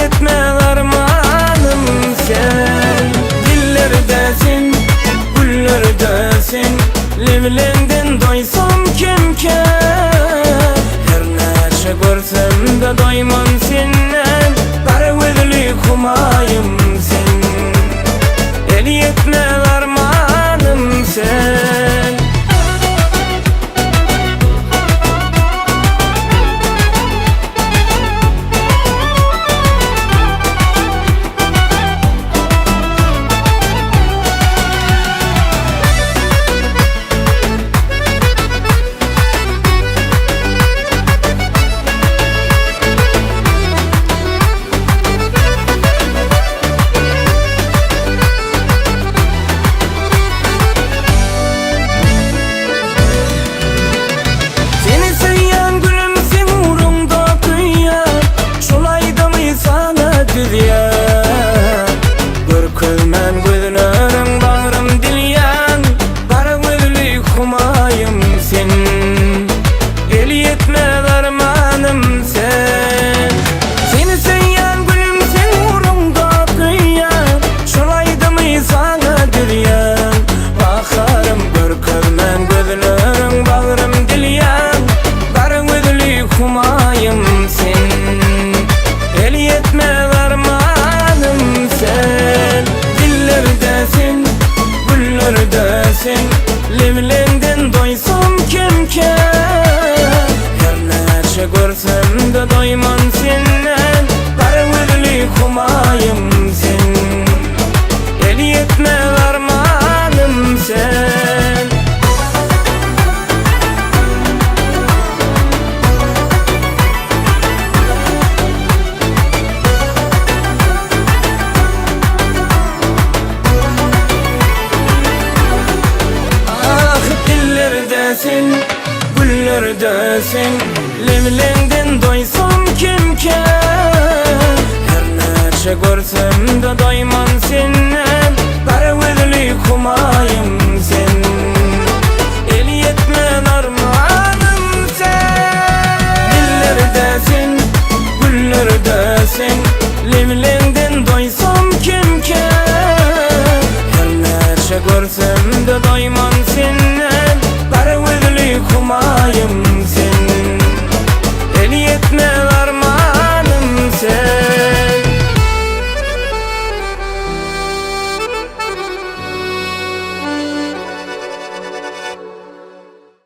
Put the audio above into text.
yetmez armanım sen. Dillerdesin, güllerdesin, levlendin doysam kimke. Her neçe görsem de doymam senden, bargözlü humayım sen. El yetmez armanım sen. Görkülmen gözlerim bağrım dilyan, bargözlü humayım sen. El yetmez armanım sen. Seni sevyen gülüm sen uğrunda kıyyan, şolaydı mı sana dilyan. Bakarım görkülmen gözlerim bağrım dilyan, bargözlü humayım sen. El yetmez armanım sen. Dillerdesin, güllerdesin, levlendin doysam kimke. Her neçe görsem de doymam senden, bargözlü humayım sen. El yetmez armanım sen. Dillerdesin, güllerdesin, levlendin doysam kimke. Her neçe görsem de doymam seni.